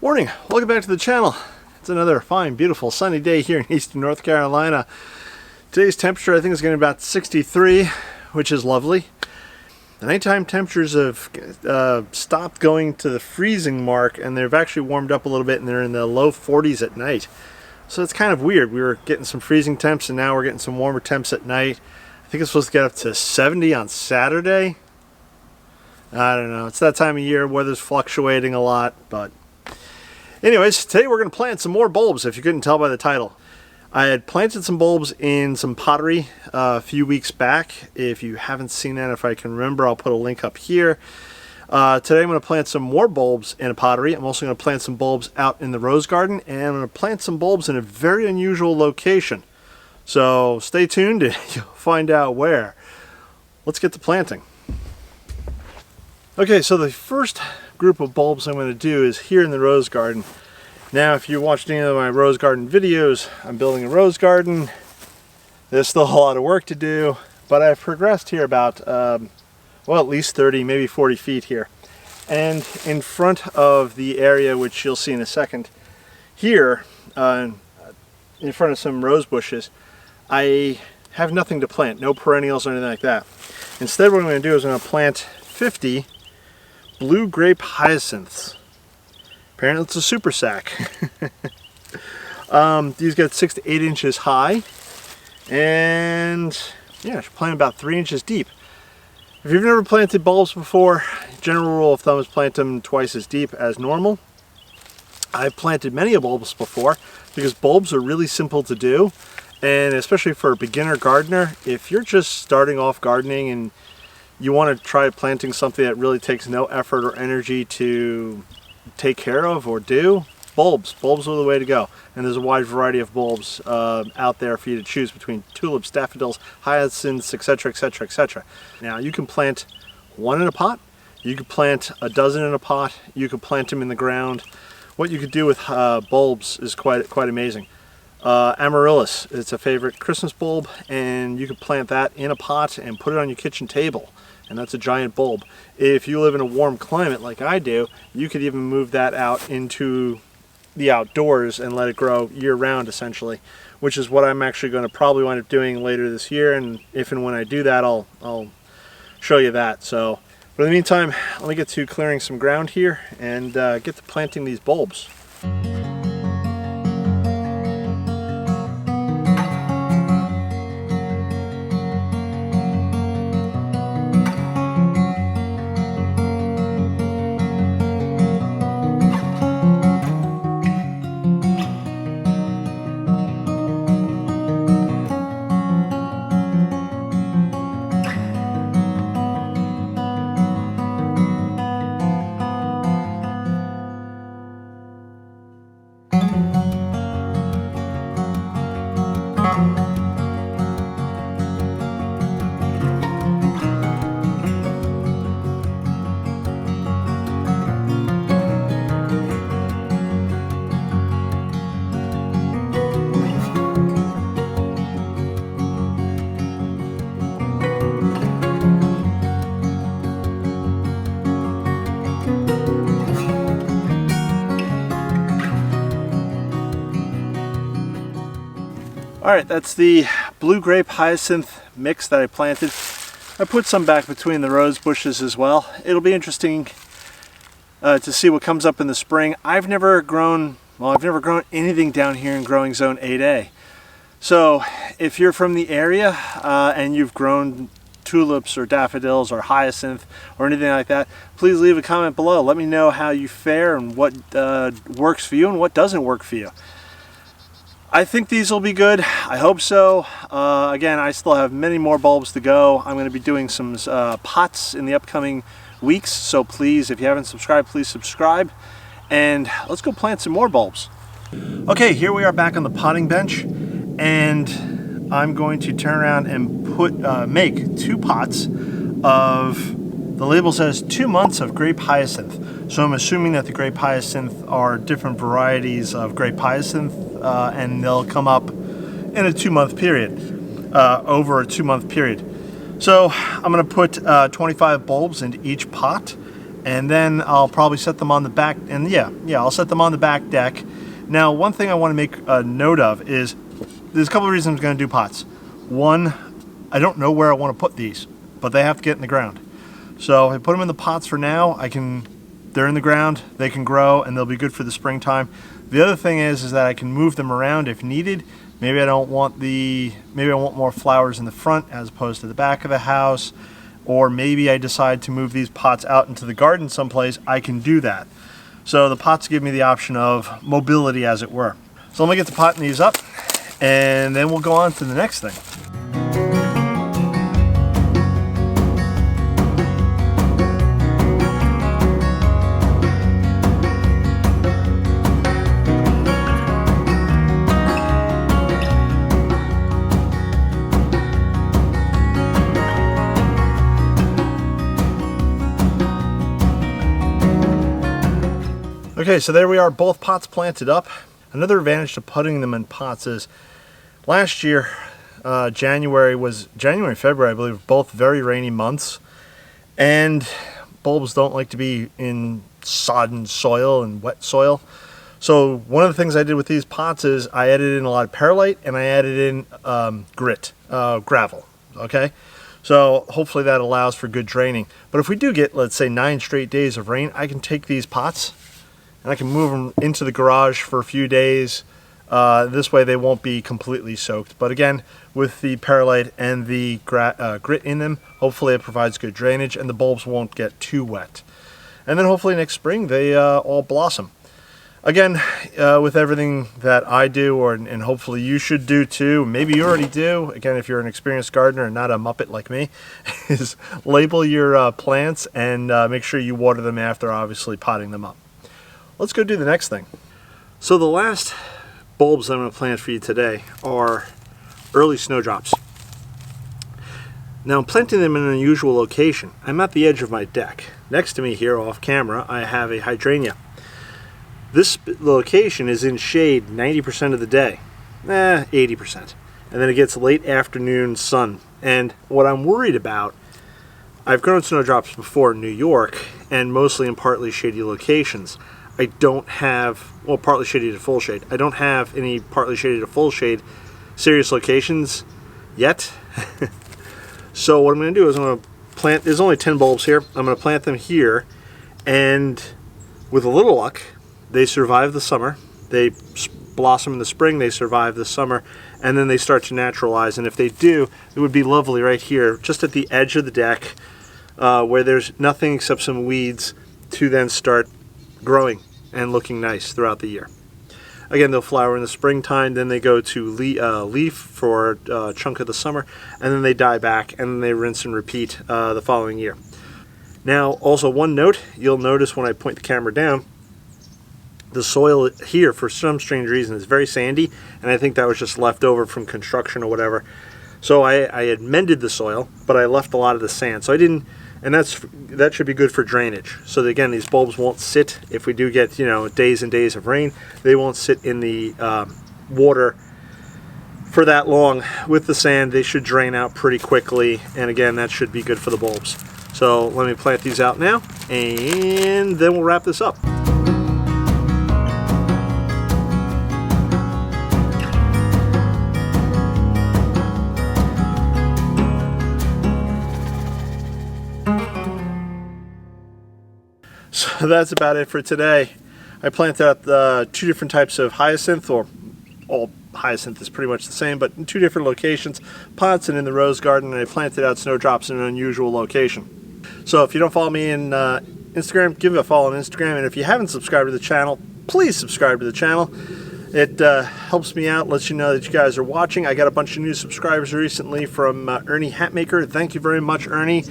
Morning, welcome back to the channel. It's another fine, beautiful, sunny day here in eastern North Carolina. Today's temperature I think is going to be about 63, which is lovely. The nighttime temperatures have stopped going to the freezing mark, and they've actually warmed up a little bit, and they're in the low 40s at night. So it's kind of weird. We were getting some freezing temps, and now we're getting some warmer temps at night. I think it's supposed to get up to 70 on Saturday. I don't know. It's that time of year. Weather's fluctuating a lot, but anyways, today we're going to plant some more bulbs, if you couldn't tell by the title. I had planted some bulbs in some pottery a few weeks back. If you haven't seen that, if I can remember, I'll put a link up here. Today I'm going to plant some more bulbs in a pottery. I'm also going to plant some bulbs out in the rose garden, and I'm going to plant some bulbs in a very unusual location. So stay tuned and you'll find out where. Let's get to planting. Okay, so the first group of bulbs I'm going to do is here in the rose garden. Now, if you watched any of my rose garden videos, I'm building a rose garden. There's still a lot of work to do, but I've progressed here about, well, at least 30, maybe 40 feet here. And in front of the area, which you'll see in a second, here, in front of some rose bushes, I have nothing to plant, no perennials or anything like that. Instead, what I'm going to do is I'm going to plant 50 blue grape hyacinths. Apparently it's a super sack. These get 6 to 8 inches high, and yeah, I should plant about 3 inches deep. If you've never planted bulbs before, general rule of thumb is plant them twice as deep as normal. I've planted many bulbs before because bulbs are really simple to do, and especially for a beginner gardener, if you're just starting off gardening and you want to try planting something that really takes no effort or energy to take care of or do, bulbs are the way to go. And there's a wide variety of bulbs out there for you to choose between tulips, daffodils, hyacinths, etc, etc, etc. Now, you can plant one in a pot, you could plant a dozen in a pot, you could plant them in the ground. What you could do with bulbs is quite amazing. Amaryllis, it's a favorite Christmas bulb, and you could plant that in a pot and put it on your kitchen table, and that's a giant bulb. If you live in a warm climate like I do, you could even move that out into the outdoors and let it grow year-round, essentially, which is what I'm actually going to probably wind up doing later this year, and if and when I do that, I'll show you that. So, but in the meantime, let me get to clearing some ground here and get to planting these bulbs. Alright, that's the blue grape hyacinth mix that I planted. I put some back between the rose bushes as well. It'll be interesting to see what comes up in the spring. I've never grown anything down here in growing zone 8A. So if you're from the area and you've grown tulips or daffodils or hyacinth or anything like that, please leave a comment below. Let me know how you fare and what works for you and what doesn't work for you. I think these will be good. I hope so. Again, I still have many more bulbs to go. I'm going to be doing some pots in the upcoming weeks, so please, if you haven't subscribed, please subscribe. And let's go plant some more bulbs. Okay, here we are back on the potting bench, and I'm going to turn around and make 2 pots of, the label says 2 months of grape hyacinth. So I'm assuming that the grape hyacinth are different varieties of grape hyacinth, and they'll come up in a 2-month period, over a 2-month period. So I'm going to put 25 bulbs into each pot, and then I'll probably set them on the back, and I'll set them on the back deck. Now, one thing I want to make a note of is there's a couple of reasons I'm going to do pots. One, I don't know where I want to put these, but they have to get in the ground. So if I put them in the pots for now, they're in the ground, they can grow, and they'll be good for the springtime. The other thing is that I can move them around if needed. Maybe I want more flowers in the front as opposed to the back of the house, or maybe I decide to move these pots out into the garden someplace. I can do that. So the pots give me the option of mobility, as it were. So let me get the potting these up, and then we'll go on to the next thing. Okay, so there we are, both pots planted up. Another advantage to putting them in pots is last year, January and February, I believe, both very rainy months. And bulbs don't like to be in sodden soil and wet soil. So one of the things I did with these pots is I added in a lot of perlite and I added in gravel, okay? So hopefully that allows for good draining. But if we do get, let's say, 9 straight days of rain, I can take these pots and I can move them into the garage for a few days. This way they won't be completely soaked. But again, with the perlite and the grit in them, hopefully it provides good drainage and the bulbs won't get too wet. And then hopefully next spring they all blossom. Again, with everything that I do, and hopefully you should do too, maybe you already do, again, if you're an experienced gardener and not a muppet like me, is label your plants and make sure you water them after obviously potting them up. Let's go do the next thing. So the last bulbs I'm going to plant for you today are early snowdrops. Now I'm planting them in an unusual location. I'm at the edge of my deck. Next to me here off camera I have a hydrangea. This location is in shade 90% of the day, 80%. And then it gets late afternoon sun. And what I'm worried about, I've grown snowdrops before in New York and mostly in partly shady locations. I don't have, well, partly shady to full shade. I don't have any partly shady to full shade serious locations yet. So what I'm going to do is I'm going to plant, there's only 10 bulbs here. I'm going to plant them here, and with a little luck, they survive the summer. They blossom in the spring, they survive the summer, and then they start to naturalize. And if they do, it would be lovely right here, just at the edge of the deck, where there's nothing except some weeds, to then start growing and looking nice throughout the year. Again, they'll flower in the springtime, then they go to leaf for a chunk of the summer, and then they die back, and then they rinse and repeat the following year. Now, also one note, you'll notice when I point the camera down, the soil here, for some strange reason, is very sandy, and I think that was just left over from construction or whatever. So I had mended the soil, but I left a lot of the sand. So I didn't, and that should be good for drainage. So that, again, these bulbs won't sit, if we do get, days and days of rain, they won't sit in the water for that long. With the sand, they should drain out pretty quickly, and again, that should be good for the bulbs. So let me plant these out now, and then we'll wrap this up. So that's about it for today. I planted out 2 different types of hyacinth, or all hyacinth is pretty much the same, but in 2 different locations, pots and in the rose garden, and I planted out snowdrops in an unusual location. So if you don't follow me in Instagram, give me a follow on Instagram, and if you haven't subscribed to the channel, please subscribe to the channel. It helps me out, lets you know that you guys are watching. I got a bunch of new subscribers recently from Ernie Hatmaker. Thank you very much, Ernie.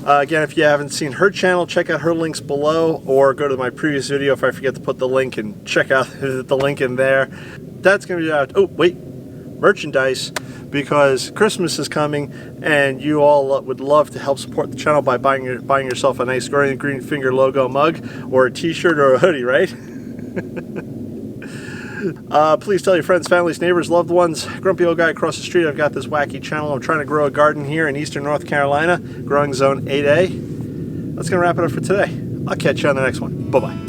Again, if you haven't seen her channel, check out her links below, or go to my previous video if I forget to put the link, and check out the link in there. That's going to be out. Oh, wait, merchandise, because Christmas is coming, and you all would love to help support the channel by buying yourself a nice Green Finger logo mug, or a t-shirt, or a hoodie, right? Please tell your friends, families, neighbors, loved ones. Grumpy old guy across the street, I've got this wacky channel. I'm trying to grow a garden here in eastern North Carolina, growing zone 8A. That's going to wrap it up for today. I'll catch you on the next one. Bye-bye.